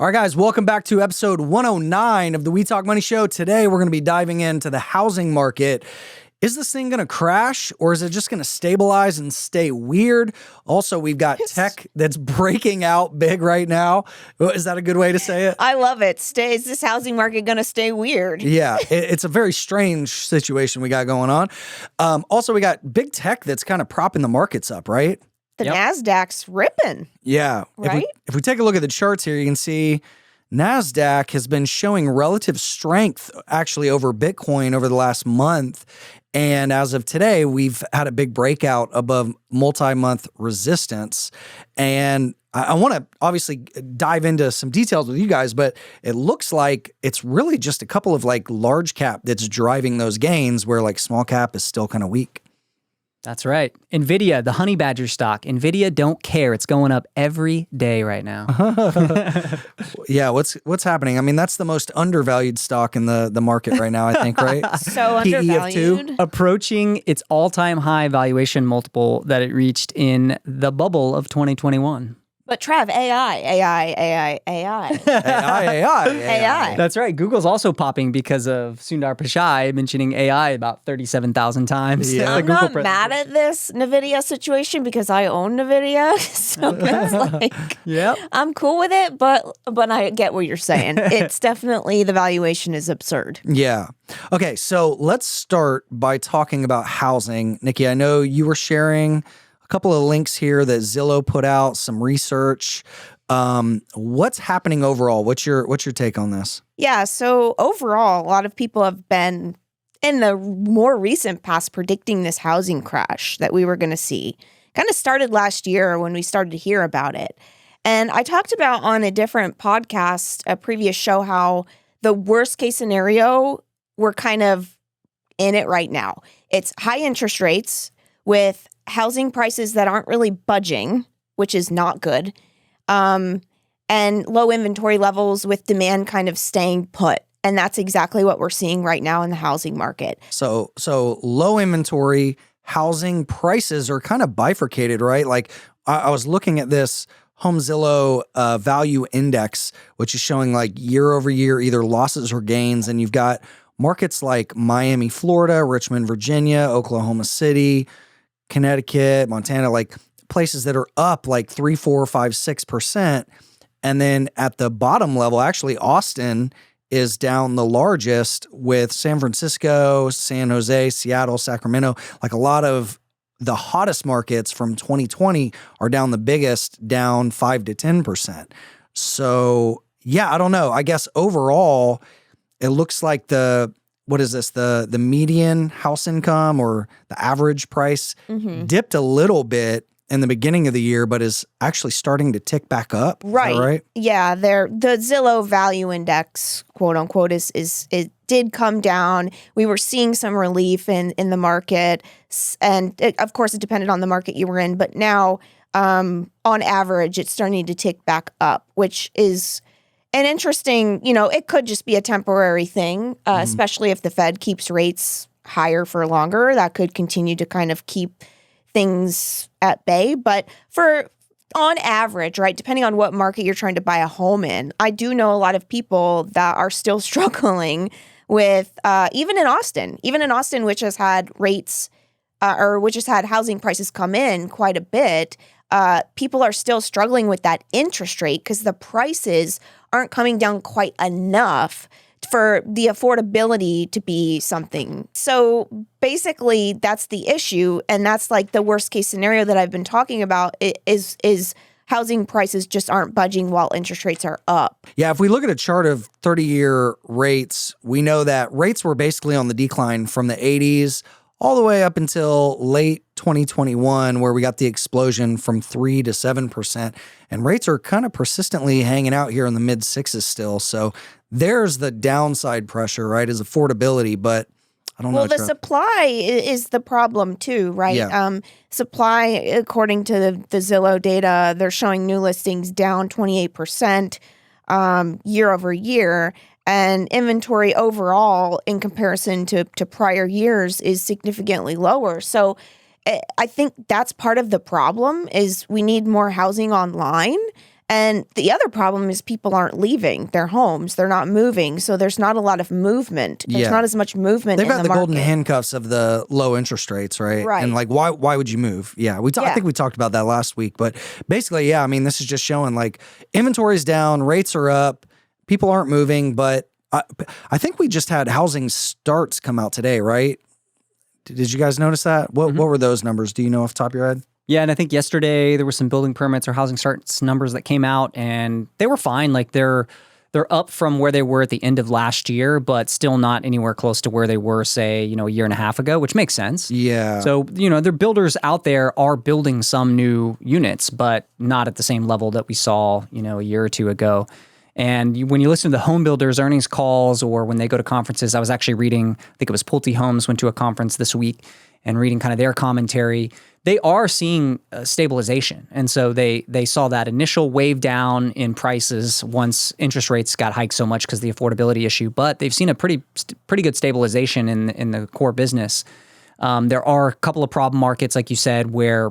All right, guys, welcome back to episode 109 of the We Talk Money Show. Today, we're going to be diving into the housing market. Is this thing going to crash, or is it just going to stabilize and stay weird? Also, we've got tech that's breaking out big right now. Is that a good way to say it? I love it. Is this housing market going to stay weird? Yeah, it's a very strange situation we got going on. Also, we got big tech that's kind of propping the markets up, right? The NASDAQ's ripping. Yeah. Right? If we take a look at the charts here, you can see NASDAQ has been showing relative strength actually over Bitcoin over the last month. And as of today, we've had a big breakout above multi-month resistance. And I want to obviously dive into some details with you guys, but it looks like it's really just a couple of like large cap that's driving those gains where like small cap is still kind of weak. That's right. NVIDIA, the honey badger stock. NVIDIA don't care. It's going up every day right now. Yeah, what's happening? I mean, that's the most undervalued stock in the market right now, I think, right? So undervalued. Approaching its all-time high valuation multiple that it reached in the bubble of 2021. But Trav, AI. That's right. Google's also popping because of Sundar Pichai mentioning AI about 37,000 times. Yeah. I'm not mad at this NVIDIA situation because I own NVIDIA. So that's like, I'm cool with it, but I get what you're saying. It's definitely, the valuation is absurd. Yeah. Okay, so let's start by talking about housing. Nikki, I know you were sharing couple of links here that Zillow put out, some research. What's happening overall? What's your take on this? Yeah, so overall, a lot of people have been in the more recent past predicting this housing crash that we were going to see. Kind of started last year when we started to hear about it. And I talked about on a different podcast, a previous show, how the worst case scenario, we're kind of in it right now. It's high interest rates with housing prices that aren't really budging, which is not good, and low inventory levels with demand kind of staying put. And that's exactly what we're seeing right now in the housing market. So low inventory, housing prices are kind of bifurcated, right? Like I was looking at this Home Zillow value index, which is showing like year over year either losses or gains. And you've got markets like Miami, Florida, Richmond, Virginia, Oklahoma City, Connecticut, Montana, like places that are up like 3, 4, 5, 6%. And then at the bottom level, actually, Austin is down the largest with San Francisco, San Jose, Seattle, Sacramento. Like a lot of the hottest markets from 2020 are down the biggest, down 5 to 10%. So yeah, I don't know. I guess overall, it looks like the median house income or the average price dipped a little bit in the beginning of the year, but is actually starting to tick back up. Right. Is that right? Yeah. The Zillow value index, quote unquote, it did come down. We were seeing some relief in the market. And of course, it depended on the market you were in. But now, on average, it's starting to tick back up, which is an interesting, it could just be a temporary thing, especially if the Fed keeps rates higher for longer. That could continue to kind of keep things at bay. But on average, right, depending on what market you're trying to buy a home in, I do know a lot of people that are still struggling with, even in Austin, which has had rates which has had housing prices come in quite a bit. People are still struggling with that interest rate because the prices aren't coming down quite enough for the affordability to be something. So basically, that's the issue. And that's like the worst case scenario that I've been talking about is housing prices just aren't budging while interest rates are up. Yeah, if we look at a chart of 30-year rates, we know that rates were basically on the decline from the 80s all the way up until late 2021, where we got the explosion from 3 to 7%. And rates are kind of persistently hanging out here in the mid sixes still. So there's the downside pressure, right, is affordability. But I don't know. Well, the supply is the problem too, right? Yeah. Supply, according to the Zillow data, they're showing new listings down 28% year over year. And inventory overall, in comparison to prior years, is significantly lower. So I think that's part of the problem is we need more housing online. And the other problem is people aren't leaving their homes. They're not moving. So there's not a lot of movement. There's not as much movement They've in got the the golden market. handcuffs of the low interest rates, right? Right. And like, why would you move? Yeah. I think we talked about that last week. But basically, yeah, I mean, this is just showing like inventory's down, rates are up, people aren't moving. But I think we just had housing starts come out today, right? Did you guys notice that? What were those numbers? Do you know off the top of your head? Yeah, and I think yesterday there were some building permits or housing starts numbers that came out, and they were fine. Like they're up from where they were at the end of last year, but still not anywhere close to where they were, say, a year and a half ago, which makes sense. Yeah. So, their builders out there are building some new units, but not at the same level that we saw, a year or two ago. And when you listen to the home builders' earnings calls or when they go to conferences, I was actually reading, I think it was Pulte Homes went to a conference this week and reading kind of their commentary. They are seeing stabilization. And so they saw that initial wave down in prices once interest rates got hiked so much because of the affordability issue. But they've seen a pretty good stabilization in the core business. There are a couple of problem markets, like you said, where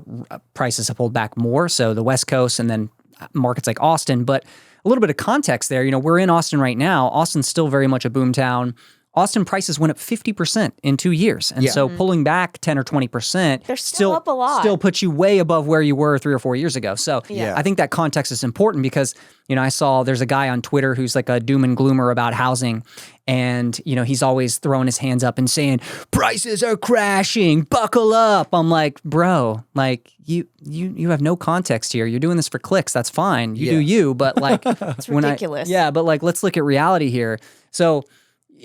prices have pulled back more. So the West Coast and then markets like Austin. But a little bit of context there, we're in Austin right now. Austin's still very much a boom town. Austin prices went up 50% in 2 years. And so pulling back 10 or 20%, they're still up a lot. Still puts you way above where you were 3 or 4 years ago. So I think that context is important because, I saw there's a guy on Twitter who's like a doom and gloomer about housing. And, he's always throwing his hands up and saying, prices are crashing, buckle up. I'm like, bro, like you have no context here. You're doing this for clicks. That's fine. You do you. But like, it's ridiculous. But like, let's look at reality here. So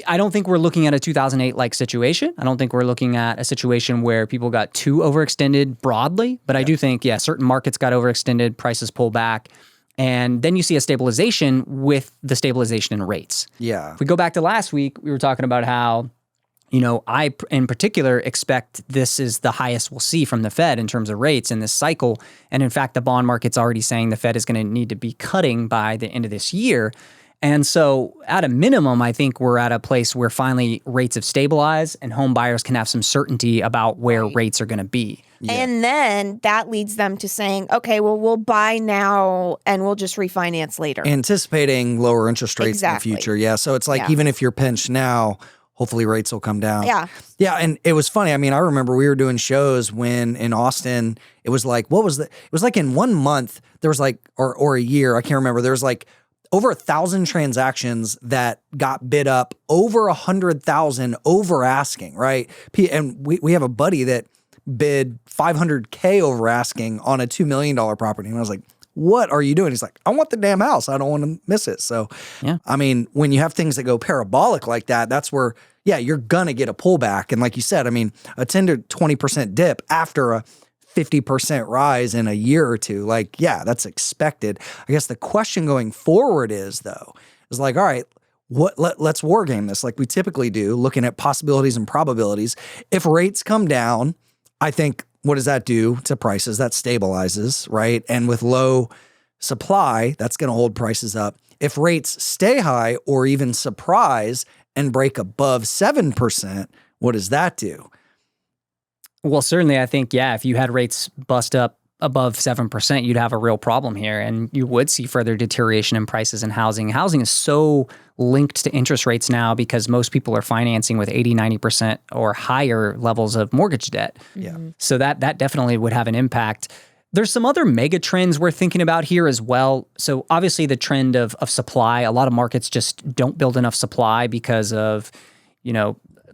I don't think we're looking at a 2008-like situation. I don't think we're looking at a situation where people got too overextended broadly. But I do think, certain markets got overextended, prices pull back. And then you see a stabilization with the stabilization in rates. Yeah. If we go back to last week, we were talking about how, I in particular expect this is the highest we'll see from the Fed in terms of rates in this cycle. And in fact, the bond market's already saying the Fed is going to need to be cutting by the end of this year. And so at a minimum, I think we're at a place where finally rates have stabilized and home buyers can have some certainty about where rates are going to be. Yeah. And then that leads them to saying, okay, well, we'll buy now and we'll just refinance later. Anticipating lower interest rates in the future. Yeah. So it's like, even if you're pinched now, hopefully rates will come down. Yeah. Yeah. And it was funny. I mean, I remember we were doing shows when in Austin, it was like, it was like in 1 month, there was like, or a year, I can't remember. There was like over 1,000 transactions that got bid up over 100,000 over asking, right? And we have a buddy that bid $500K over asking on a $2 million property. And I was like, what are you doing? He's like, I want the damn house. I don't want to miss it. So, I mean, when you have things that go parabolic like that, that's where, you're going to get a pullback. And like you said, I mean, a 10 to 20% dip after a 50% rise in a year or two, like, that's expected. I guess the question going forward is like, all right, let's war game this like we typically do, looking at possibilities and probabilities. If rates come down, I think, what does that do to prices? That stabilizes, right? And with low supply, that's going to hold prices up. If rates stay high or even surprise and break above 7%, what does that do? Well, certainly, I think, if you had rates bust up above 7%, you'd have a real problem here, and you would see further deterioration in prices in housing. Housing is so linked to interest rates now because most people are financing with 80, 90% or higher levels of mortgage debt. Yeah. So that definitely would have an impact. There's some other mega trends we're thinking about here as well. So obviously the trend of supply, a lot of markets just don't build enough supply because of,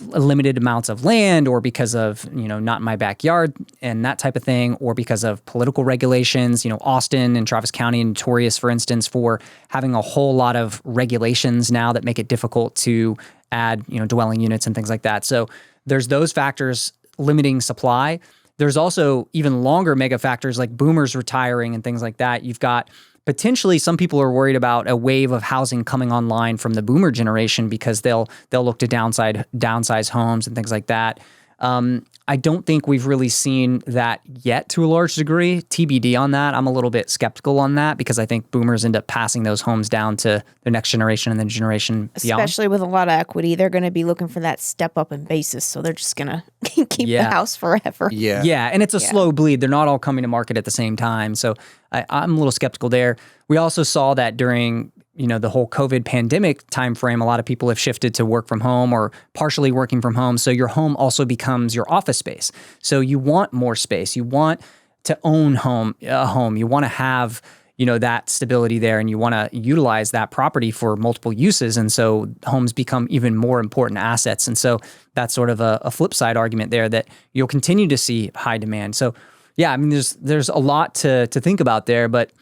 limited amounts of land or because of, not in my backyard and that type of thing, or because of political regulations. Austin and Travis County are notorious, for instance, for having a whole lot of regulations now that make it difficult to add, dwelling units and things like that. So there's those factors limiting supply. There's also even longer mega factors like boomers retiring and things like that. You've got potentially some people are worried about a wave of housing coming online from the boomer generation because they'll look to downsize homes and things like that. I don't think we've really seen that yet to a large degree. TBD on that. I'm a little bit skeptical on that because I think boomers end up passing those homes down to the next generation and the generation beyond. Especially with a lot of equity, they're going to be looking for that step up in basis. So they're just going to keep the house forever. Yeah. Yeah. And it's a slow bleed. They're not all coming to market at the same time. So I'm a little skeptical there. We also saw that during the whole COVID pandemic timeframe, a lot of people have shifted to work from home or partially working from home. So your home also becomes your office space. So you want more space. You want to own a home. You want to have, that stability there, and you want to utilize that property for multiple uses. And so homes become even more important assets. And so that's sort of a flip side argument there that you'll continue to see high demand. So yeah, I mean, there's a lot to think about there, but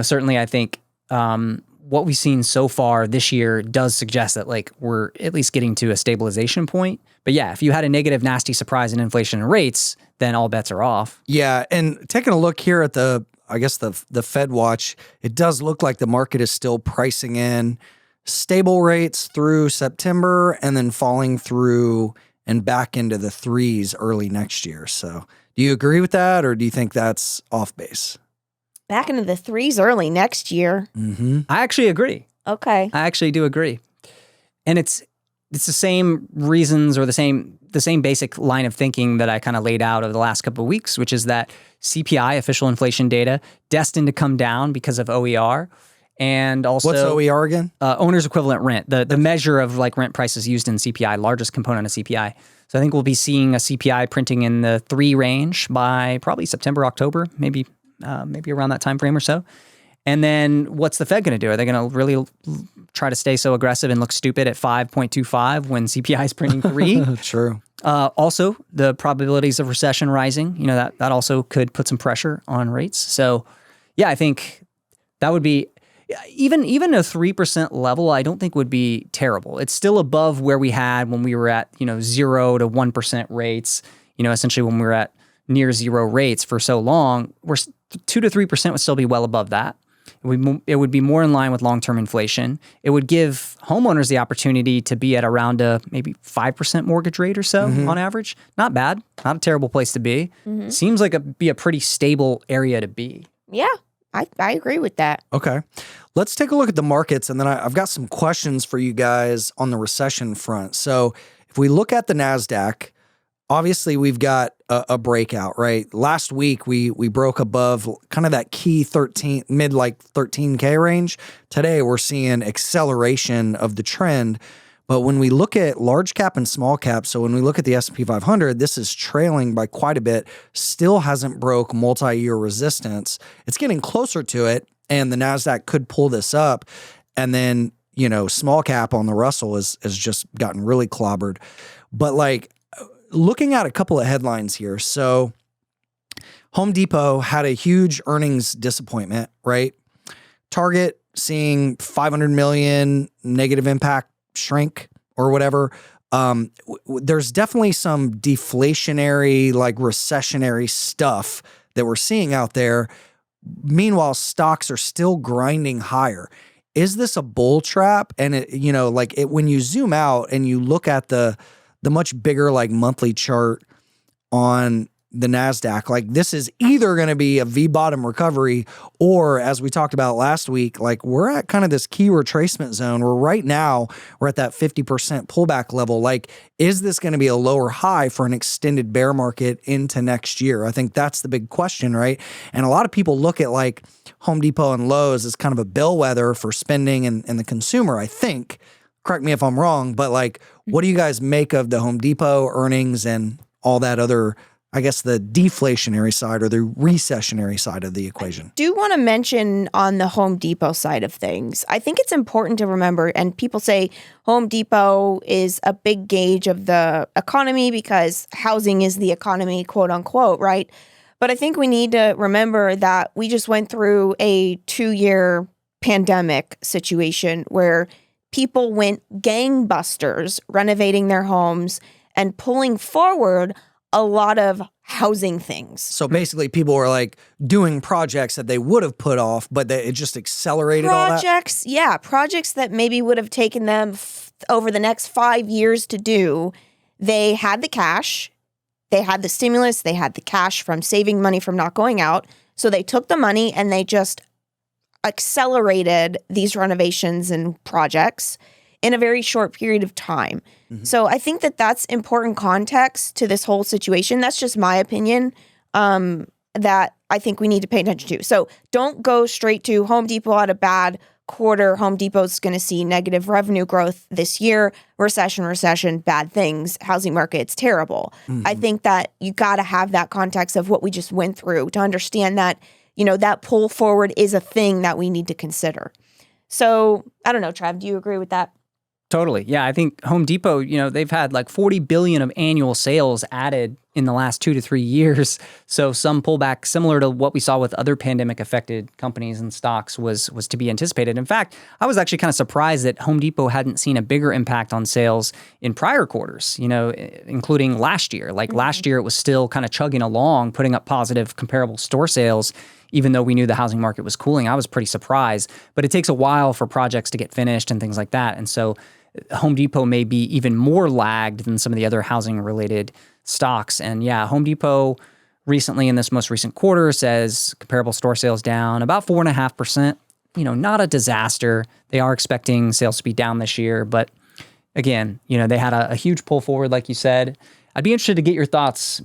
certainly I think, what we've seen so far this year does suggest that we're at least getting to a stabilization point. But yeah, if you had a negative, nasty surprise in inflation and rates, then all bets are off. Yeah. And taking a look here at the Fed watch, it does look like the market is still pricing in stable rates through September and then falling through and back into the threes early next year. So do you agree with that, or do you think that's off base? Back into the threes early next year. Mm-hmm. I actually agree. Okay. I actually do agree. And it's the same reasons or the same basic line of thinking that I kind of laid out over the last couple of weeks, which is that CPI, official inflation data, destined to come down because of OER. And also, what's OER again? Owner's equivalent rent, the measure of rent prices used in CPI, largest component of CPI. So I think we'll be seeing a CPI printing in the 3 range by probably September, October, maybe around that time frame or so. And then what's the Fed going to do? Are they going to really try to stay so aggressive and look stupid at 5.25 when CPI is printing 3? True. Also, the probabilities of recession rising, that also could put some pressure on rates. So yeah, I think that would be even a 3% level, I don't think would be terrible. It's still above where we had when we were at, 0 to 1% rates, essentially when we were at near zero rates for so long. 2 to 3% would still be well above that. It would be more in line with long-term inflation. It would give homeowners the opportunity to be at around a maybe 5% mortgage rate or so on average. Not bad. Not a terrible place to be. Mm-hmm. Seems like be a pretty stable area to be. Yeah, I agree with that. Okay. Let's take a look at the markets, and then I've got some questions for you guys on the recession front. So if we look at the NASDAQ, obviously we've got a breakout, right? Last week we broke above kind of that key 13K range. Today we're seeing acceleration of the trend. But when we look at large cap and small cap, so when we look at the S&P 500, this is trailing by quite a bit, still hasn't broke multi-year resistance. It's getting closer to it, and the NASDAQ could pull this up. And then, small cap on the Russell has just gotten really clobbered. But looking at a couple of headlines here. So Home Depot had a huge earnings disappointment, right? Target seeing 500 million negative impact shrink or whatever. There's definitely some deflationary, recessionary stuff that we're seeing out there. Meanwhile, stocks are still grinding higher. Is this a bull trap? And when you zoom out and you look at the much bigger monthly chart on the NASDAQ, this is either going to be a V-bottom recovery or, as we talked about last week, we're at kind of this key retracement zone where right now we're at that 50% pullback level. Is this going to be a lower high for an extended bear market into next year? I think that's the big question, right? And a lot of people look at Home Depot and Lowe's as kind of a bellwether for spending and the consumer, I think. Correct me if I'm wrong, but what do you guys make of the Home Depot earnings and all that other, I guess, the deflationary side or the recessionary side of the equation? I do want to mention on the Home Depot side of things, I think it's important to remember, and people say Home Depot is a big gauge of the economy because housing is the economy, quote unquote, right? But I think we need to remember that we just went through a 2-year pandemic situation where people went gangbusters renovating their homes and pulling forward a lot of housing things. So basically people were doing projects that they would have put off, but it just accelerated all that? Projects that maybe would have taken them over the next 5 years to do. They had the cash they had the stimulus, they had the cash from saving money from not going out. So they took the money and they just accelerated these renovations and projects in a very short period of time. So I think that that's important context to this whole situation. That's just my opinion, that I think we need to pay attention to. So don't go straight to Home Depot had a bad quarter. Home Depot's going to see negative revenue growth this year. Recession, bad things. Housing market's terrible. I think that you got to have that context of what we just went through to understand that, that pull forward is a thing that we need to consider. So I don't know, Trav, do you agree with that? Totally. Yeah, I think Home Depot, they've had like 40 billion of annual sales added in the last 2 to 3 years. So some pullback similar to what we saw with other pandemic affected companies and stocks was to be anticipated. In fact, I was actually kind of surprised that Home Depot hadn't seen a bigger impact on sales in prior quarters, including last year. Like last year, it was still kind of chugging along, putting up positive comparable store sales, even though we knew the housing market was cooling. I was pretty surprised, but it takes a while for projects to get finished and things like that. And so Home Depot may be even more lagged than some of the other housing related stocks. And yeah, Home Depot recently in this most recent quarter says comparable store sales down about 4.5%. Not a disaster. They are expecting sales to be down this year, but again, they had a huge pull forward, like you said. I'd be interested to get your thoughts,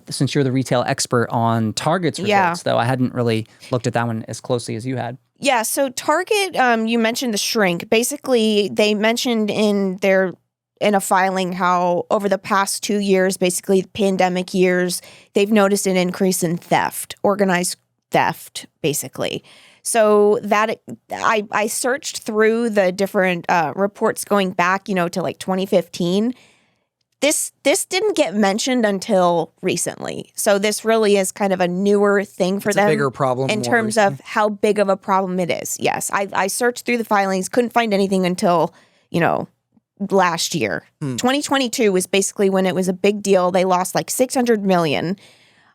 since you're the retail expert, on Target's results, though. I hadn't really looked at that one as closely as you had. Yeah, so Target, you mentioned the shrink. Basically, they mentioned in a filing how over the past 2 years, basically pandemic years, they've noticed an increase in theft, organized theft, basically. So that I searched through the different reports going back, to like 2015. This didn't get mentioned until recently. So this really is kind of a newer thing for them. It's a bigger problem. In terms of how big of a problem it is. Yes, I searched through the filings, couldn't find anything until, last year. 2022 was basically when it was a big deal. They lost like $600 million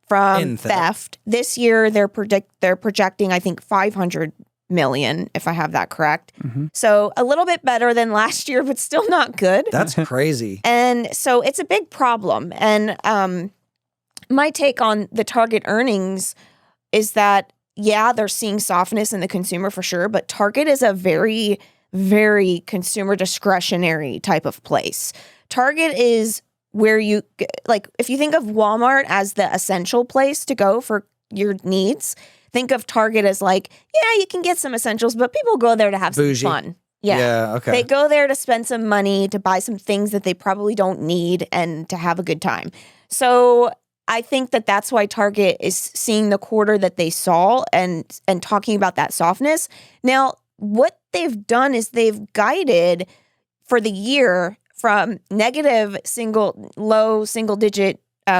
from theft. This year they're projecting, I think, $500 million, if I have that correct. So a little bit better than last year, but still not good. That's crazy. And so it's a big problem. And my take on the Target earnings is that, yeah, they're seeing softness in the consumer for sure, but Target is a very, very consumer discretionary type of place. Target is where if you think of Walmart as the essential place to go for your needs, think of Target as like, yeah, you can get some essentials, but people go there to have some fun. Yeah, okay. They go there to spend some money, to buy some things that they probably don't need, and to have a good time. So I think that that's why Target is seeing the quarter that they saw and talking about that softness. Now, what they've done is they've guided for the year from negative low single digit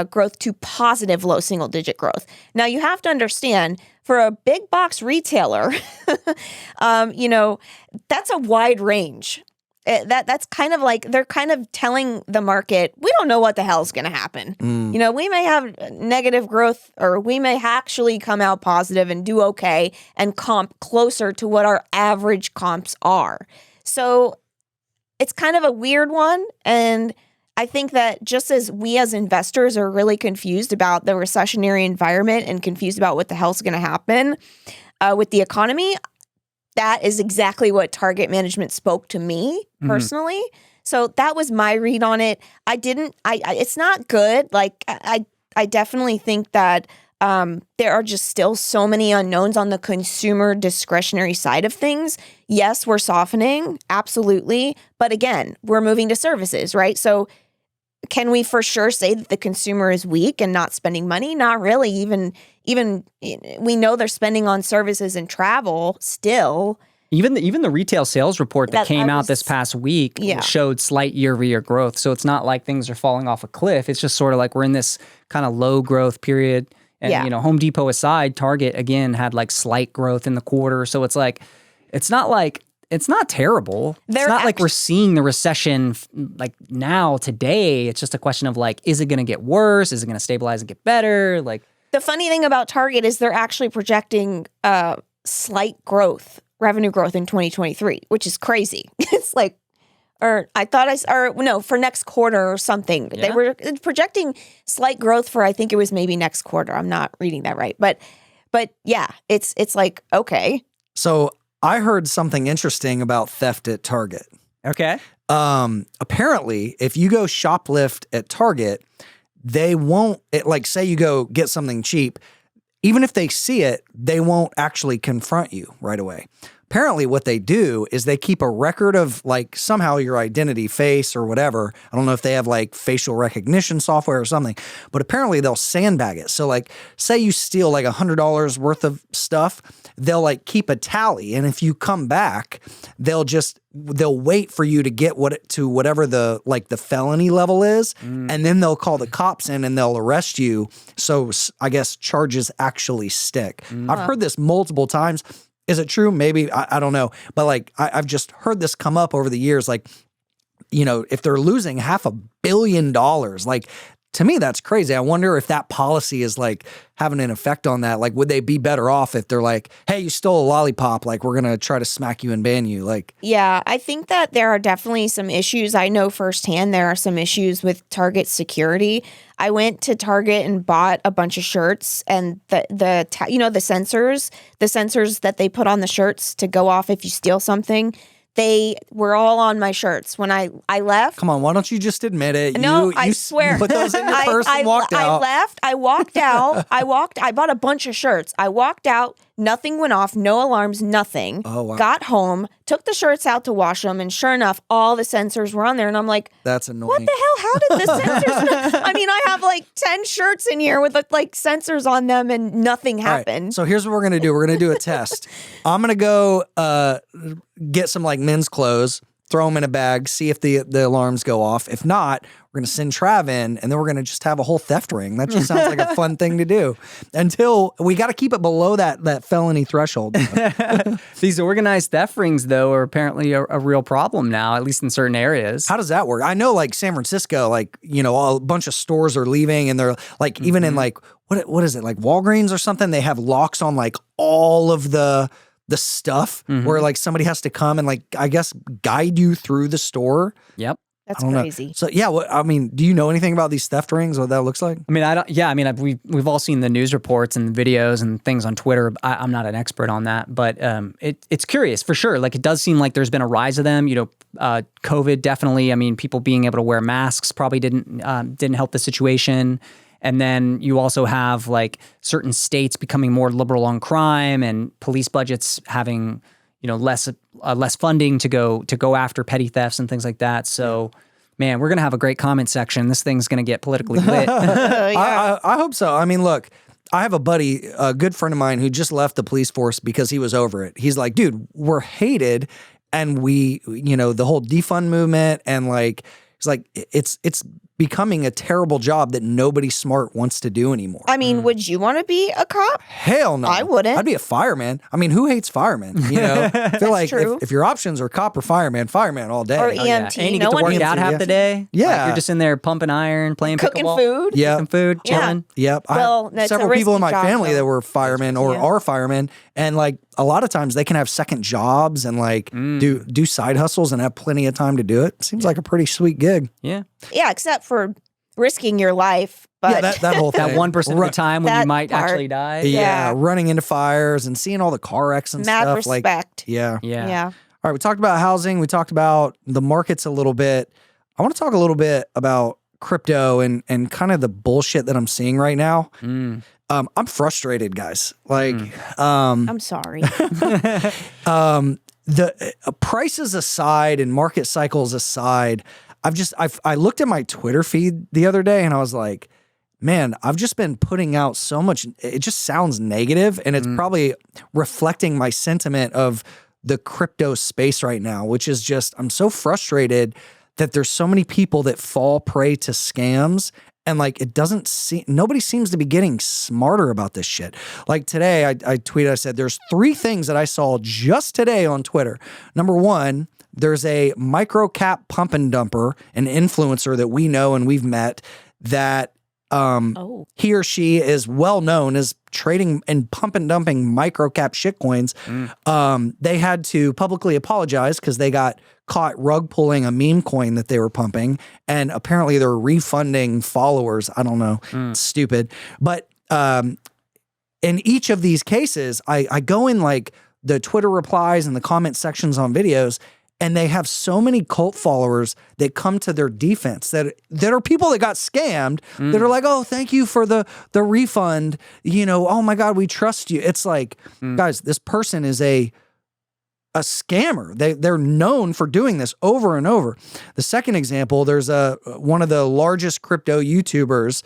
growth to positive low single digit growth. Now, you have to understand, for a big box retailer, that's a wide range. That's kind of like they're kind of telling the market, we don't know what the hell's going to happen. We may have negative growth, or we may actually come out positive and do okay and comp closer to what our average comps are. So it's kind of a weird one. And I think that just as we as investors are really confused about the recessionary environment and confused about what the hell's going to happen with the economy, that is exactly what Target management spoke to me personally. So that was my read on it. It's not good. Like, I definitely think that there are just still so many unknowns on the consumer discretionary side of things. Yes, we're softening, absolutely. But again, we're moving to services, right? So can we for sure say that the consumer is weak and not spending money? Not really. Even we know they're spending on services and travel still. Even the retail sales report that came out this past week showed slight year-over-year growth. So it's not like things are falling off a cliff. It's just sort of like we're in this kind of low growth period. And Home Depot aside, Target again had like slight growth in the quarter. So it's like it's not terrible. It's not like we're seeing the recession like now today. It's just a question of like, is it going to get worse? Is it going to stabilize and get better? Like, the funny thing about Target is they're actually projecting slight growth, revenue growth in 2023, which is crazy. It's like, Or I thought for next quarter or something. Yeah. They were projecting slight growth for, I think it was maybe next quarter. I'm not reading that right. But yeah, it's like, okay. So I heard something interesting about theft at Target. Okay. Apparently, if you go shoplift at Target, they won't, say you go get something cheap, even if they see it, they won't actually confront you right away. Apparently what they do is they keep a record of somehow your identity, face or whatever. I don't know if they have facial recognition software or something, but apparently they'll sandbag it. So say you steal $100 worth of stuff, they'll keep a tally. And if you come back, they'll wait for you to get to whatever the felony level is. And then they'll call the cops in and they'll arrest you. So I guess charges actually stick. I've heard this multiple times. Is it true? Maybe. I don't know. But I've just heard this come up over the years. If they're losing $500 million, to me, that's crazy. I wonder if that policy is having an effect on that. Would they be better off if they're hey, you stole a lollipop, we're going to try to smack you and ban you? Yeah, I think that there are definitely some issues. I know firsthand there are some issues with Target security. I went to Target and bought a bunch of shirts, and the sensors that they put on the shirts to go off if you steal something, they were all on my shirts. When I left. Come on, why don't you just admit it? No, I swear. Put those in your purse and walked out. I left. I walked out. I bought a bunch of shirts. I walked out. Nothing went off. No alarms. Nothing. Oh, wow. Got home. Took the shirts out to wash them. And sure enough, all the sensors were on there. And I'm like, that's annoying. What the hell? How did the sensors? I mean, I have 10 shirts in here with sensors on them and nothing happened. Right, so here's what we're going to do. We're going to do a test. I'm going to go get some men's clothes, throw them in a bag, see if the alarms go off. If not, we're going to send Trav in, and then we're going to just have a whole theft ring. That just sounds like a fun thing to do. Until we got to keep it below that felony threshold. These organized theft rings, though, are apparently a real problem now, at least in certain areas. How does that work? I know San Francisco, a bunch of stores are leaving, and they're even in what is it, Walgreens or something? They have locks on all of the stuff where somebody has to come and I guess guide you through the store. Yep. That's crazy. So yeah, do you know anything about these theft rings? What that looks like? I mean, we've all seen the news reports and videos and things on Twitter. I'm not an expert on that, but it's curious for sure. It does seem like there's been a rise of them. COVID definitely. I mean, people being able to wear masks probably didn't help the situation. And then you also have certain states becoming more liberal on crime and police budgets having less funding to go after petty thefts and things like that. So, man, we're gonna have a great comment section. This thing's gonna get politically lit. I hope so. I mean, look, I have a buddy, a good friend of mine, who just left the police force because he was over it. He's like, dude, we're hated, and we, the whole defund movement, and it's it's becoming a terrible job that nobody smart wants to do anymore. I mean, would you want to be a cop? Hell no. I wouldn't. I'd be a fireman. I mean, who hates firemen? I feel true. if your options are cop or fireman all day. Or EMT. And you get to work out half the day. Yeah. You're just in there pumping iron, playing Cooking pickleball. food. Yeah. Cooking food, Yeah. chilling. Yep. Well, I have that's a several people in my risky job, family though. that were firemen or are firemen, and a lot of times they can have second jobs and do side hustles and have plenty of time to do it. Seems like a pretty sweet gig. Yeah. Yeah, except for risking your life. But Yeah, that whole thing. That 1% of the time when you That might part. actually die. Yeah, running into fires and seeing all the car wrecks and mad stuff. respect. Yeah. Yeah. All right, we talked about housing. We talked about the markets a little bit. I want to talk a little bit about crypto and kind of the bullshit that I'm seeing right now. I'm frustrated, guys. I'm sorry. The prices aside and market cycles aside, I looked at my Twitter feed the other day and I was like, man, I've just been putting out so much. It just sounds negative, and it's probably reflecting my sentiment of the crypto space right now, which is just, I'm so frustrated that there's so many people that fall prey to scams. And nobody seems to be getting smarter about this shit. Today, I tweeted, I said, there's 3 things that I saw just today on Twitter. Number 1, there's a micro cap pump and dumper, an influencer that we know and we've met, that he or she is well known as trading and pump and dumping microcap shitcoins. They had to publicly apologize because they got caught rug pulling a meme coin that they were pumping, and apparently they're refunding followers. I don't know, it's stupid. But in each of these cases, I go in like the Twitter replies and the comment sections on videos, and they have so many cult followers that come to their defense that are people that got scammed that are like, oh, thank you for the refund. You know, oh my God, we trust you. It's like, guys, this person is a scammer. They're known for doing this over and over. The second example, there's one of the largest crypto YouTubers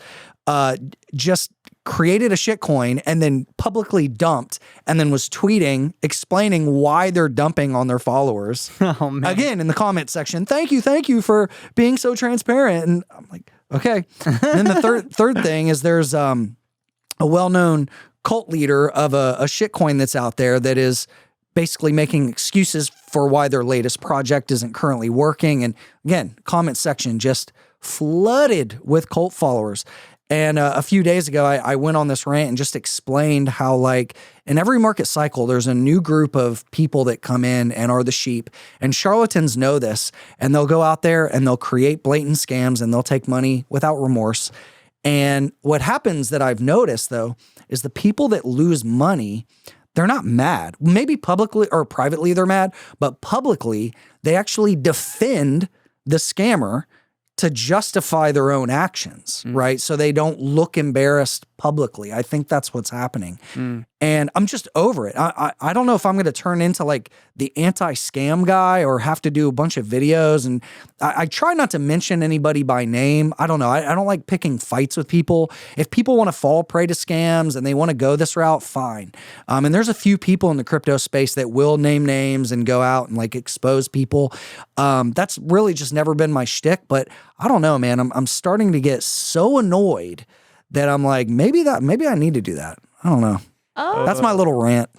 just created a shitcoin and then publicly dumped and then was tweeting explaining why they're dumping on their followers. Oh, man. Again, in the comment section, thank you for being so transparent. And I'm like, okay. And then the third thing is there's a well-known cult leader of a shitcoin that's out there that is basically making excuses for why their latest project isn't currently working. And again, comment section just flooded with cult followers. And a few days ago, I went on this rant and just explained how, like, in every market cycle, there's a new group of people that come in and are the sheep. And charlatans know this. And they'll go out there and they'll create blatant scams and they'll take money without remorse. And what happens that I've noticed, though, is the people that lose money, they're not mad. Maybe publicly or privately they're mad, but publicly, they actually defend the scammer to justify their own actions, right? So they don't look embarrassed publicly. I think that's what's happening. And I'm just over it. I don't know if I'm going to turn into like the anti-scam guy or have to do a bunch of videos. And I try not to mention anybody by name. I don't know. I don't like picking fights with people. If people want to fall prey to scams and they want to go this route, fine. And there's a few people in the crypto space that will name names and go out and like expose people. That's really just never been my shtick, but I don't know, man. I'm starting to get so annoyed that I'm like, maybe I need to do that. I don't know. Oh. That's my little rant.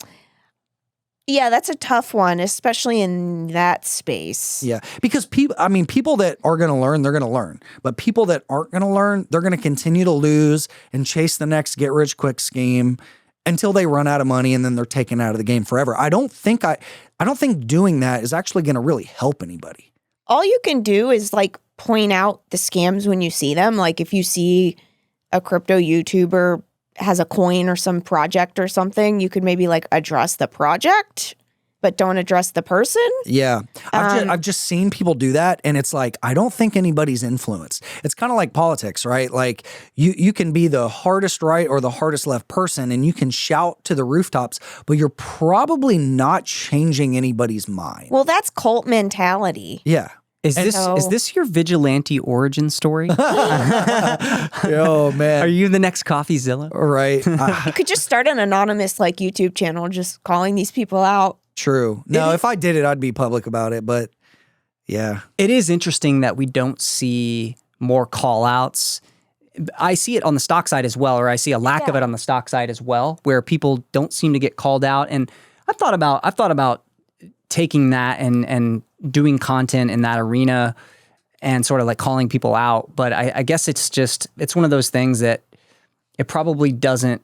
Yeah, that's a tough one, especially in that space. Yeah, because people that are going to learn, they're going to learn. But people that aren't going to learn, they're going to continue to lose and chase the next get rich quick scheme until they run out of money and then they're taken out of the game forever. I don't think doing that is actually going to really help anybody. All you can do is like point out the scams when you see them. Like if you see a crypto YouTuber has a coin or some project or something, you could maybe like address the project, but don't address the person. Yeah. I've just seen people do that. And it's like, I don't think anybody's influenced. It's kind of like politics, right? Like you can be the hardest right or the hardest left person and you can shout to the rooftops, but you're probably not changing anybody's mind. Well, that's cult mentality. Yeah. Is this your vigilante origin story? Oh, man. Are you the next CoffeeZilla? Right. You could just start an anonymous like YouTube channel just calling these people out. True. No, if I did it, I'd be public about it. But yeah. It is interesting that we don't see more call outs. I see it on the stock side as well, or I see a lack of it on the stock side as well, where people don't seem to get called out. And I've thought about taking that and doing content in that arena and sort of like calling people out. But I guess it's one of those things that it probably doesn't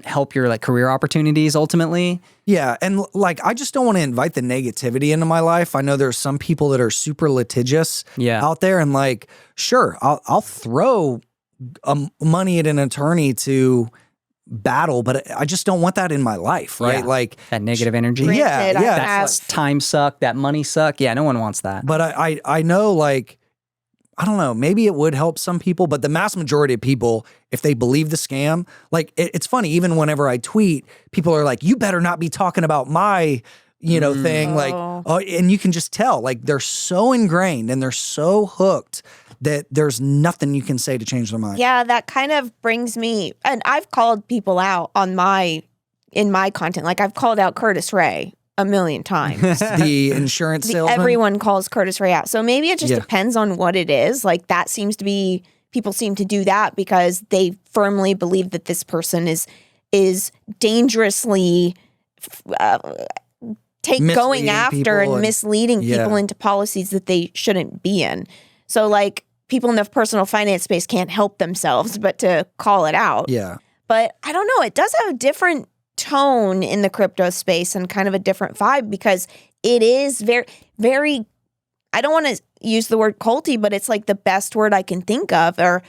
help your like career opportunities ultimately. Yeah. And like, I just don't want to invite the negativity into my life. I know there's some people that are super litigious out there and like, sure, I'll throw money at an attorney to battle, but I just don't want that in my life, right? Yeah. Like that negative energy. Granted, That time suck, that money suck. Yeah, no one wants that. But I know, like, I don't know, maybe it would help some people, but the mass majority of people, if they believe the scam, like it's funny, even whenever I tweet, people are like, you better not be talking about my, thing. Like, and you can just tell, like, they're so ingrained and they're so hooked that there's nothing you can say to change their mind. Yeah, that kind of brings me, and I've called people out in my content. Like I've called out Curtis Ray a million times. The insurance salesman. Everyone calls Curtis Ray out. So maybe it just depends on what it is. Like that seems to be, people seem to do that because they firmly believe that this person is dangerously going after and misleading people into policies that they shouldn't be in. So like people in the personal finance space can't help themselves but to call it out. Yeah. But I don't know. It does have a different tone in the crypto space and kind of a different vibe because it is very, very, I don't want to use the word culty, but it's like the best word I can think of. Or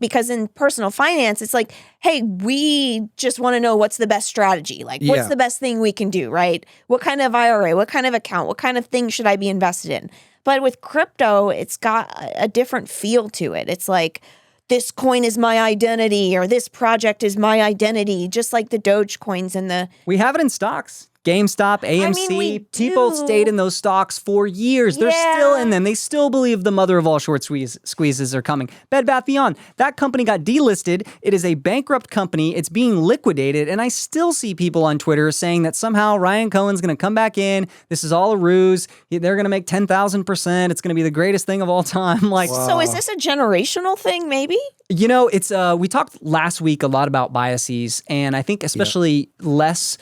because in personal finance, it's like, hey, we just want to know what's the best strategy. Like, what's the best thing we can do, right? What kind of IRA, what kind of account, what kind of thing should I be invested in? But with crypto, it's got a different feel to it. It's like, this coin is my identity, or this project is my identity, just like the Doge coins and the... We have it in stocks. GameStop, AMC, people stayed in those stocks for years. They're still in them. They still believe the mother of all short squeezes are coming. Bed Bath & Beyond, that company got delisted. It is a bankrupt company. It's being liquidated. And I still see people on Twitter saying that somehow Ryan Cohen's going to come back in. This is all a ruse. They're going to make 10,000%. It's going to be the greatest thing of all time. Like, So is this a generational thing, maybe? You know, it's we talked last week a lot about biases, and I think especially less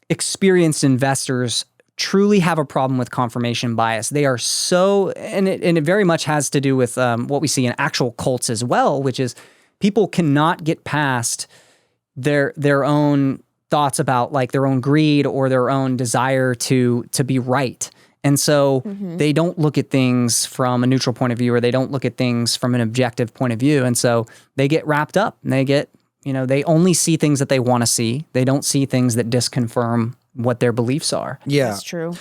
experienced investors truly have a problem with confirmation bias. They are so, and it very much has to do with what we see in actual cults as well, which is people cannot get past their own thoughts about like their own greed or their own desire to be right. And so they don't look at things from a neutral point of view, or they don't look at things from an objective point of view. And so they get wrapped up and they get, you know, they only see things that they want to see. They don't see things that disconfirm what their beliefs are. Yeah. That's true.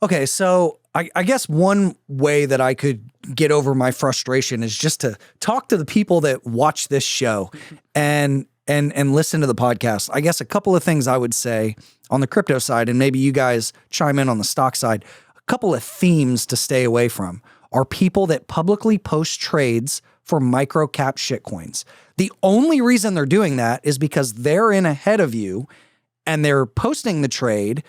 Okay, so I guess one way that I could get over my frustration is just to talk to the people that watch this show and listen to the podcast. I guess a couple of things I would say on the crypto side, and maybe you guys chime in on the stock side. A couple of themes to stay away from are people that publicly post trades for micro cap shitcoins. The only reason they're doing that is because they're in ahead of you and they're posting the trade,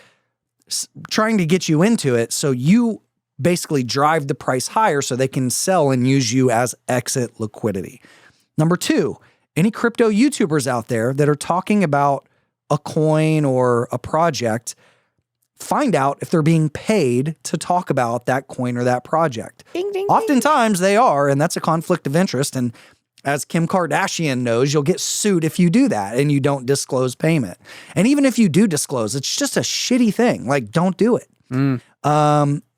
trying to get you into it. So you basically drive the price higher so they can sell and use you as exit liquidity. Number two, any crypto YouTubers out there that are talking about a coin or a project, find out if they're being paid to talk about that coin or that project. Ding, ding, Oftentimes they are, and that's a conflict of interest. And as Kim Kardashian knows, you'll get sued if you do that and you don't disclose payment. And even if you do disclose, it's just a shitty thing. Like, don't do it.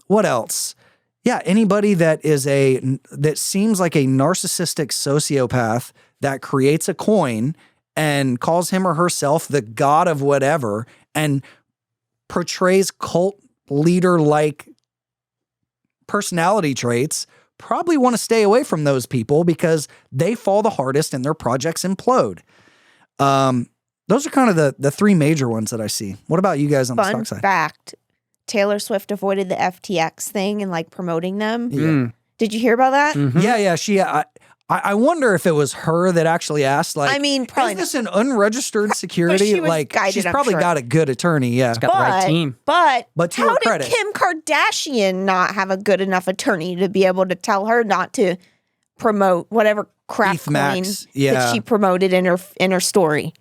What else? Yeah, anybody that seems like a narcissistic sociopath that creates a coin and calls him or herself the god of whatever and portrays cult leader-like personality traits, probably want to stay away from those people because they fall the hardest and their projects implode. Those are kind of the three major ones that I see. What about you guys on the stock side? Fun fact, Taylor Swift avoided the FTX thing and like promoting them. Yeah. Did you hear about that? Yeah. She. I wonder if it was her that actually asked. Like, I mean, probably is this an unregistered security? she was like, guided, she's I'm probably sure. got a good attorney. Yeah. Got the right team. But to how her did credit, Kim Kardashian not have a good enough attorney to be able to tell her not to promote whatever crap ETH coin Max, that she promoted in her story,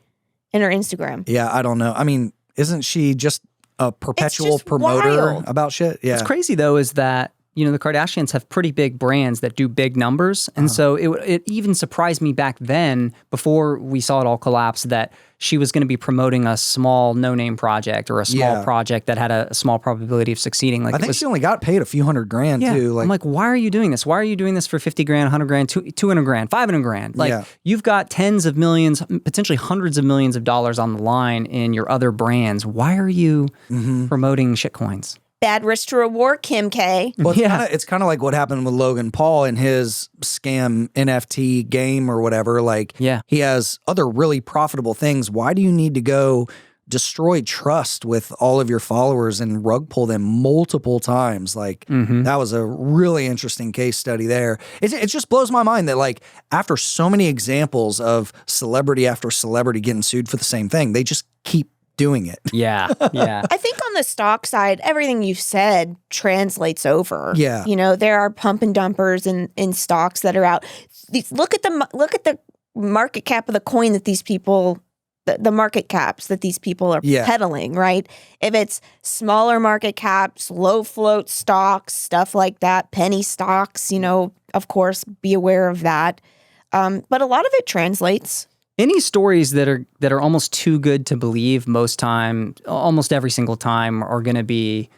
in her Instagram? Yeah, I don't know. I mean, isn't she just a perpetual just promoter wild. about shit? Yeah. What's crazy though is that, you know, the Kardashians have pretty big brands that do big numbers. And so it even surprised me back then, before we saw it all collapse, that she was going to be promoting a small no-name project or a small project that had a small probability of succeeding. Like, I think she only got paid a few $100,000 too. Like, I'm like, why are you doing this? Why are you doing this for 50 grand, 100 grand, 200 grand, 500 grand? Like, you've got tens of millions, potentially hundreds of millions of dollars on the line in your other brands. Why are you promoting shitcoins? Bad risk to reward, Kim K. well, it's kind of like what happened with Logan Paul and his scam NFT game or whatever. Like, he has other really profitable things. Why do you need to go destroy trust with all of your followers and rug pull them multiple times? Like, that was a really interesting case study there. It just blows my mind that, like, after so many examples of celebrity after celebrity getting sued for the same thing, they just keep doing it. Yeah. I think on the stock side, everything you've said translates over. Yeah. You know, there are pump and dumpers in stocks that are out. Look at the market cap of the coin that these people the market caps that these people are peddling, right? If it's smaller market caps, low float stocks, stuff like that, penny stocks, of course, be aware of that. But a lot of it translates. Any stories that are almost too good to believe almost every single time are going to be,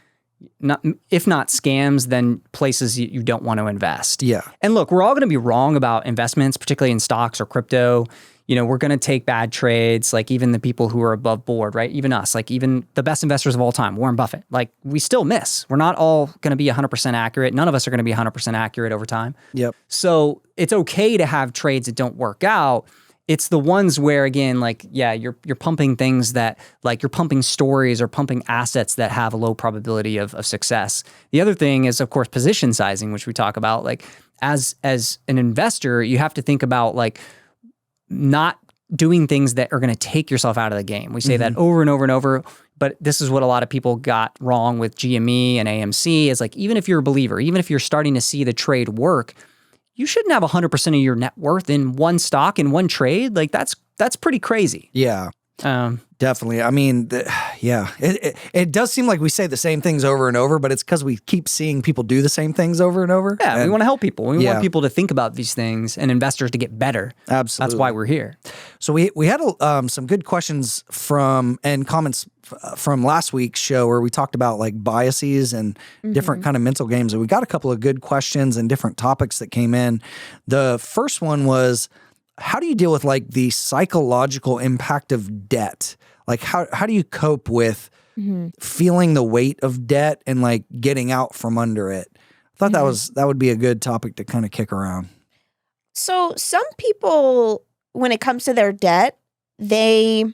if not scams, then places you don't want to invest. Yeah. And look, we're all going to be wrong about investments, particularly in stocks or crypto. We're going to take bad trades, like even the people who are above board, right? Even us, like even the best investors of all time, Warren Buffett, like we still miss. We're not all going to be 100% accurate. None of us are going to be 100% accurate over time. Yep. So it's okay to have trades that don't work out. It's the ones where, again, like, yeah, you're pumping things that, like, you're pumping stories or pumping assets that have a low probability of success. The other thing is, of course, position sizing, which we talk about. Like, as an investor, you have to think about, like, not doing things that are going to take yourself out of the game. We say that over and over and over, but this is what a lot of people got wrong with GME and AMC is, like, even if you're a believer, even if you're starting to see the trade work, you shouldn't have 100% of your net worth in one stock in one trade. Like that's pretty crazy. Yeah, definitely. I mean, it does seem like we say the same things over and over, but it's because we keep seeing people do the same things over and over. Yeah, we want to help people. We want people to think about these things and investors to get better. Absolutely. That's why we're here. So we had some good questions and comments from last week's show where we talked about like biases and different kind of mental games. And we got a couple of good questions and different topics that came in. The first one was, how do you deal with like the psychological impact of debt? Like how do you cope with feeling the weight of debt and like getting out from under it? I thought that would be a good topic to kind of kick around. So some people, when it comes to their debt, they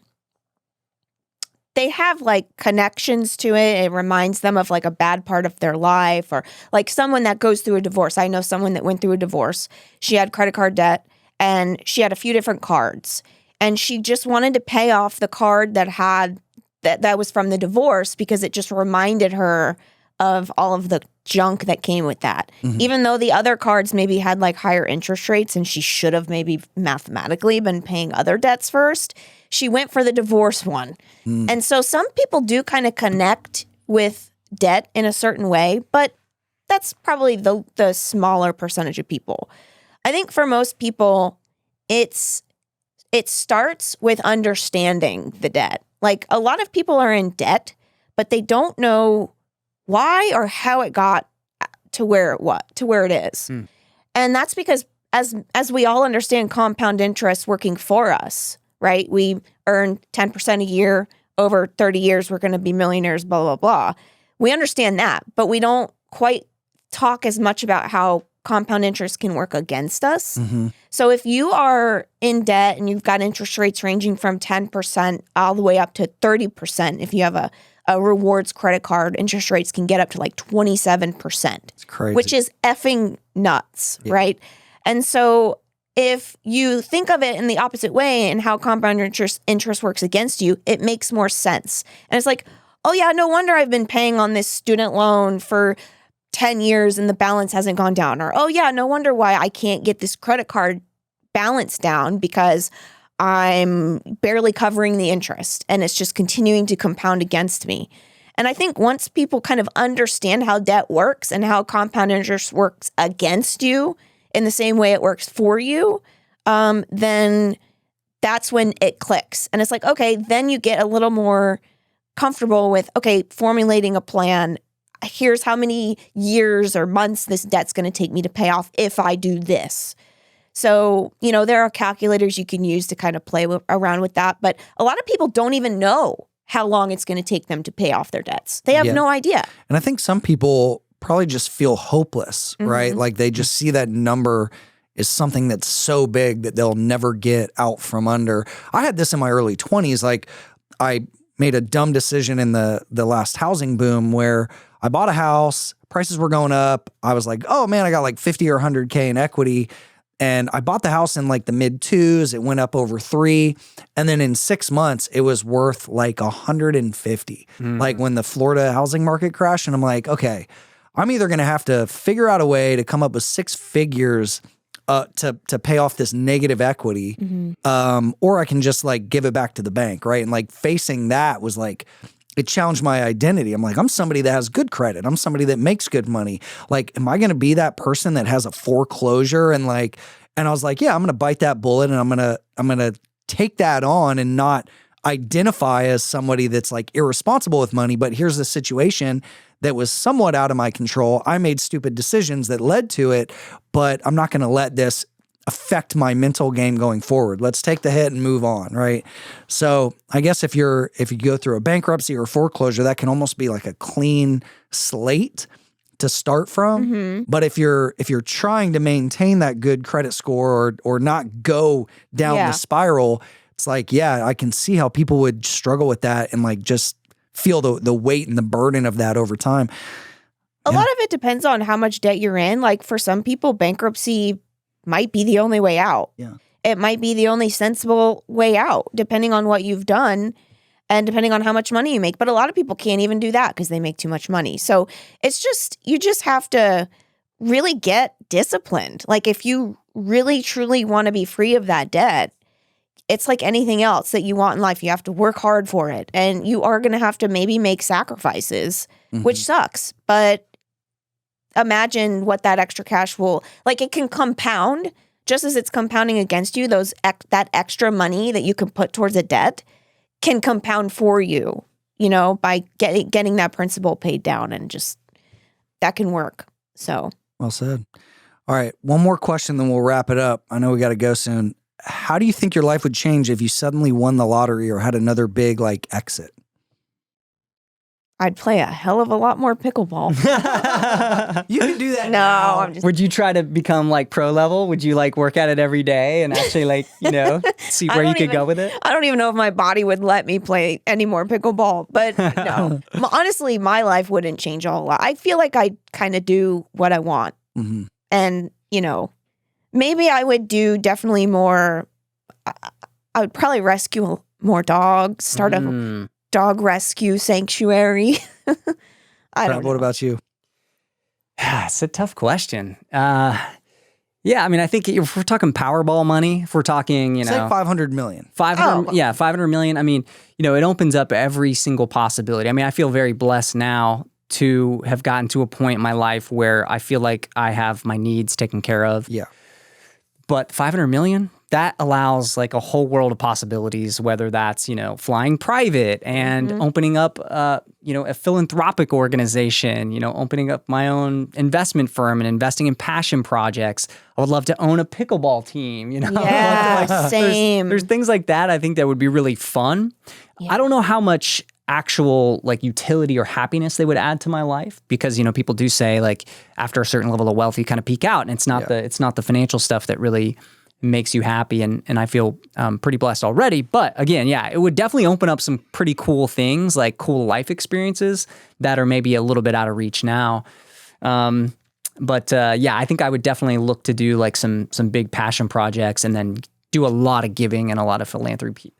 have like connections to it. It reminds them of like a bad part of their life, or like someone that goes through a divorce. I know someone that went through a divorce. She had credit card debt and she had a few different cards, and she just wanted to pay off the card that was from the divorce because it just reminded her of all of the junk that came with that. Even though the other cards maybe had like higher interest rates and she should have maybe mathematically been paying other debts first, she went for the divorce one. And so some people do kind of connect with debt in a certain way, but that's probably the smaller percentage of people. I think for most people, it starts with understanding the debt. Like a lot of people are in debt, but they don't know why or how it got to where it is. And that's because as we all understand compound interest working for us, right? We earn 10% a year over 30 years. We're going to be millionaires, blah, blah, blah. We understand that, but we don't quite talk as much about how compound interest can work against us. So if you are in debt and you've got interest rates ranging from 10% all the way up to 30%, if you have a rewards credit card, interest rates can get up to like 27%. It's crazy. Which is effing nuts, right? And so if you think of it in the opposite way and how compound interest works against you, it makes more sense. And it's like, oh yeah, no wonder I've been paying on this student loan for 10 years and the balance hasn't gone down. Or, oh yeah, no wonder why I can't get this credit card balance down because I'm barely covering the interest and it's just continuing to compound against me. And I think once people kind of understand how debt works and how compound interest works against you in the same way it works for you, then that's when it clicks. And it's like, okay, then you get a little more comfortable with, okay, formulating a plan. Here's how many years or months this debt's going to take me to pay off if I do this. So, there are calculators you can use to kind of play around with that. But a lot of people don't even know how long it's going to take them to pay off their debts. They have no idea. And I think some people probably just feel hopeless, right? Like they just see that number is something that's so big that they'll never get out from under. I had this in my early 20s. Like I made a dumb decision in the last housing boom where I bought a house, prices were going up. I was like, oh man, I got like 50 or 100K in equity. And I bought the house in like the mid 2s. It went up over 3. And then in 6 months, it was worth like 150. Like when the Florida housing market crashed. And I'm like, okay, I'm either going to have to figure out a way to come up with 6 figures to pay off this negative equity, or I can just like give it back to the bank, right? And like facing that was like, it challenged my identity. I'm like, I'm somebody that has good credit. I'm somebody that makes good money. Like, am I going to be that person that has a foreclosure? And I was like, yeah, I'm going to bite that bullet, and I'm going to take that on and not identify as somebody that's like irresponsible with money. But here's the situation that was somewhat out of my control. I made stupid decisions that led to it, but I'm not going to let this affect my mental game going forward. Let's take the hit and move on, right? So I guess if you go through a bankruptcy or a foreclosure, that can almost be like a clean slate to start from. But if you're trying to maintain that good credit score or not go down the spiral, it's like, yeah, I can see how people would struggle with that and like just feel the weight and the burden of that over time. A lot of it depends on how much debt you're in. Like for some people, bankruptcy might be the only way out. Yeah. It might be the only sensible way out, depending on what you've done and depending on how much money you make. But a lot of people can't even do that because they make too much money. So it's just, you just have to really get disciplined. Like if you really, truly want to be free of that debt, it's like anything else that you want in life. You have to work hard for it. And you are going to have to maybe make sacrifices, which sucks. But imagine what that extra cash will, like it can compound just as it's compounding against you. That extra money that you can put towards a debt can compound for you, by getting that principal paid down, and just that can work. So well said. All right. One more question, then we'll wrap it up. I know we got to go soon. How do you think your life would change if you suddenly won the lottery or had another big like exit? I'd play a hell of a lot more pickleball. You can do that. No, now. I'm just. Would you try to become like pro level? Would you like work at it every day and actually like, see where you could go with it? I don't even know if my body would let me play any more pickleball, but no. Honestly, my life wouldn't change a whole lot. I feel like I kind of do what I want. And, maybe I would do definitely more. I would probably rescue more dogs, start a dog rescue sanctuary. I don't know. What about you? It's a tough question. Yeah, I mean, I think if we're talking Powerball money, if we're talking, It's like 500 million. 500, yeah, 500 million. I mean, it opens up every single possibility. I mean, I feel very blessed now to have gotten to a point in my life where I feel like I have my needs taken care of. Yeah. But 500 million, that allows like a whole world of possibilities, whether that's, flying private and opening up, a philanthropic organization, opening up my own investment firm and investing in passion projects. I would love to own a pickleball team, Yeah, same. There's things like that I think that would be really fun. Yeah. I don't know how much actual like utility or happiness they would add to my life, because people do say like after a certain level of wealth you kind of peak out, and it's not the financial stuff that really makes you happy, and I feel pretty blessed already. But again, yeah, it would definitely open up some pretty cool things, like cool life experiences that are maybe a little bit out of reach now. But I think I would definitely look to do like some big passion projects, and then do a lot of giving and a lot of philanthropy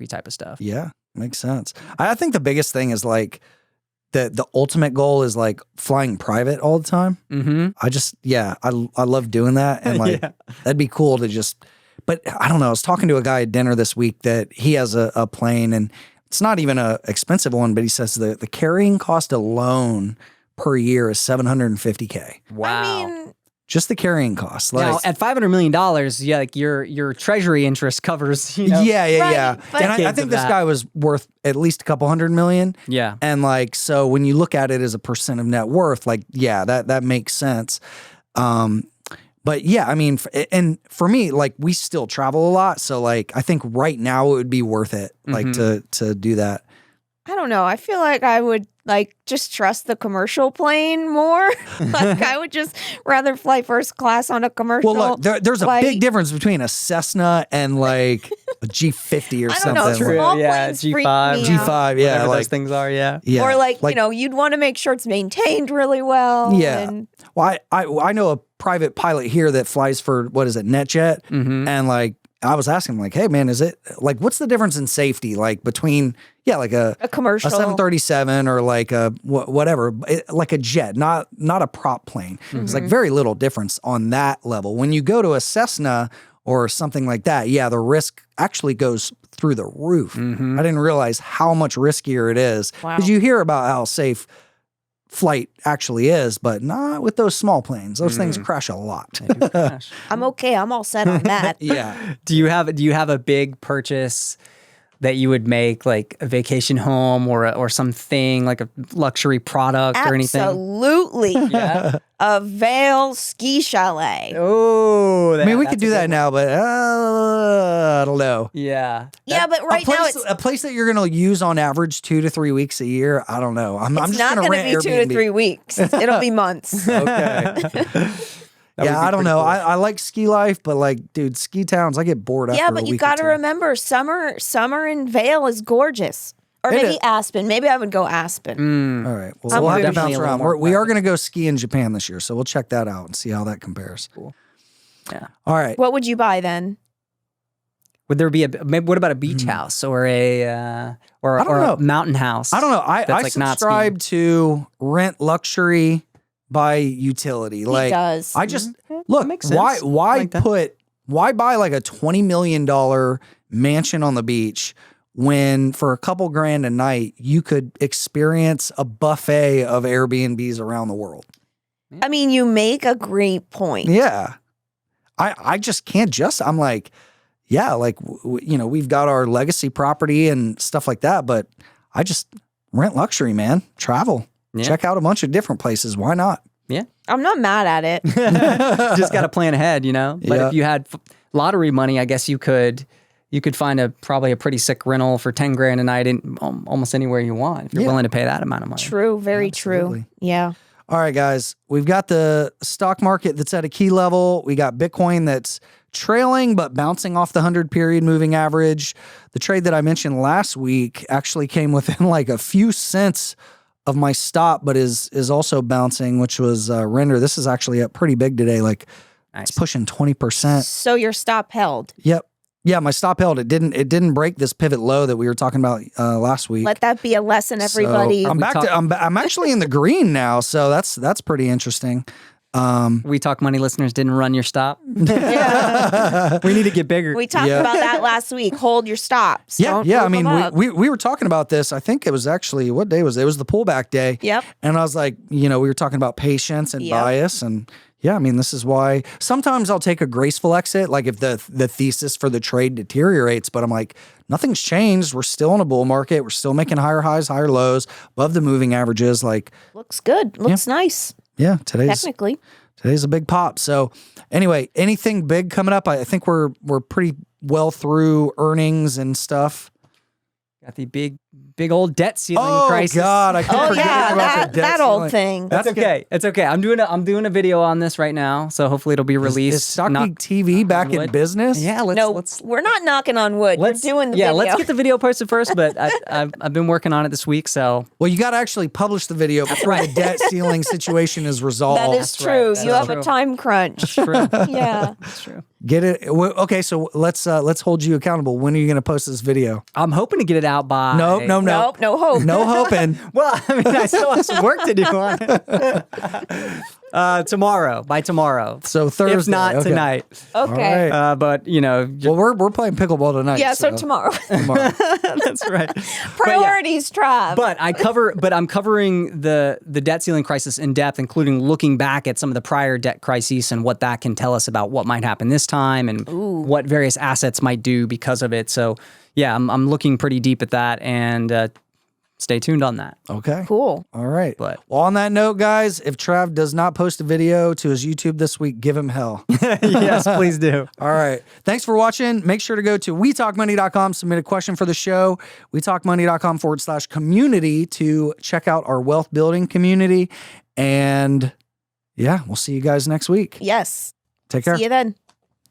type of stuff. Yeah. Makes sense. I think the biggest thing is like the ultimate goal is like flying private all the time. I love doing that, and like that'd be cool to just. But I don't know. I was talking to a guy at dinner this week that he has a plane, and it's not even a expensive one, but he says the carrying cost alone per year is $750K. Wow. I mean, just the carrying costs. Like, now, at $500 million, yeah, like your treasury interest covers, Yeah. But- And I think this guy was worth at least a couple $100 million. Yeah. And like, so when you look at it as a percent of net worth, like, yeah, that makes sense. But yeah, I mean, and for me, like, we still travel a lot. So like, I think right now it would be worth it, like to do that. I don't know. I feel like I would like just trust the commercial plane more. Like I would just rather fly first class on a commercial. Well, look, there's a big difference between a Cessna and like a G50 or I something. don't know. True, Small yeah, planes freak G5. me out. G5, yeah, Whatever like those things are, yeah. yeah, Or like you'd want to make sure it's maintained really well. Yeah. And Well, I know a private pilot here that flies for, what is it, NetJet, and like I was asking him like, hey man, is it like, what's the difference in safety? Like between, like a commercial, a 737 or like a whatever, like a jet, not a prop plane. It's like very little difference on that level. When you go to a Cessna or something like that, the risk actually goes through the roof. I didn't realize how much riskier it is because you hear about how safe flight actually is, but not with those small planes. Those things crash a lot. I'm okay. I'm all set on that. Do you have a big purchase that you would make, like a vacation home or something like a luxury product or anything? Absolutely. A Vail ski chalet. Oh, I mean, we could do that now, but I don't know. Yeah. Yeah, but right now it's a place that you're going to use on average 2 to 3 weeks a year. I don't know. I'm just not going to going to rent be Airbnb. 2 to 3 weeks. It'll be months. Okay. I don't know. Cool. I like ski life, but like, dude, ski towns, I get bored after a but week you or got to two. remember, summer in Vail is gorgeous. Or maybe Aspen. Maybe I would go Aspen. All right. Well, we'll have to definitely bounce a little around. more We are going to go ski in Japan this year, so we'll check that out and see how that compares. Cool. Yeah. All right. What would you buy then? Would there be what about a beach house or a mountain house? I don't know. I like not subscribe to rent luxury by utility. Like, does. I just that makes sense. why like that. why buy like a $20 million mansion on the beach when for a couple grand a night you could experience a buffet of Airbnbs around the world? I mean, you make a great point. Yeah. I just can't I'm like, like, we've got our legacy property and stuff like that, but I just rent luxury, man. Travel. Yeah. Check out a bunch of different places. Why not? Yeah. I'm not mad at it. Just got to plan ahead, But if you had lottery money, I guess you could find probably a pretty sick rental for 10 grand a night in almost anywhere you want if you're willing to pay that amount of money. True. Very Absolutely. true. Yeah. All right, guys. We've got the stock market that's at a key level. We got Bitcoin that's trailing but bouncing off the 100-period moving average. The trade that I mentioned last week actually came within like a few cents of my stop, but is also bouncing, which was Render. This is actually up pretty big today. Like it's pushing 20%. So your stop held. Yep. Yeah, my stop held. It didn't break this pivot low that we were talking about last week. Let that be a lesson, everybody. So I'm actually in the green now, so that's pretty interesting. We Talk Money listeners didn't run your stop. Yeah. We need to get bigger. We talked about that last week. Hold your stops. Yeah, Don't I move mean, them up. we were talking about this. I think it was actually, what day was it? It was the pullback day. Yep. And I was like, we were talking about patience and bias. And I mean, this is why sometimes I'll take a graceful exit, like if the thesis for the trade deteriorates, but I'm like, nothing's changed. We're still in a bull market. We're still making higher highs, higher lows, above the moving averages. Like, Looks good. Looks nice. Yeah, today's a big pop. So anyway, anything big coming up? I think we're pretty well through earnings and stuff. Got the big old debt ceiling crisis. Oh God, I keep forgetting about the debt that ceiling. old thing. That's okay. It's okay. I'm doing a video on this right now, so hopefully it'll be released. Is Stock Geek TV back in business? Yeah, let's we're not knocking on wood. We're doing the video. let's get the video posted first. But I've been working on it this week, so Well, you got to actually publish the video before the debt ceiling situation is resolved. That is true. Right. You have a time crunch. true. Yeah. That's true. Get it? Okay, so let's hold you accountable. When are you going to post this video? I'm hoping to get it out by No Nope, no hope. no hoping. Well, I mean, I still have some work to do on it. By tomorrow. So Thursday, if not okay. tonight. Okay. All right. But Well, we're playing pickleball tonight. Yeah, so tomorrow. that's right. Priorities, Trav. But I'm covering the debt ceiling crisis in depth, including looking back at some of the prior debt crises and what that can tell us about what might happen this time and what various assets might do because of it. So yeah, I'm looking pretty deep at that, and stay tuned on that. Okay. Cool. All right. But- well, on that note, guys, if Trav does not post a video to his YouTube this week, give him hell. Yes, please do. All right. Thanks for watching. Make sure to go to wetalkmoney.com, submit a question for the show, wetalkmoney.com/community to check out our wealth building community. And yeah, we'll see you guys next week. Yes. Take care. See you then.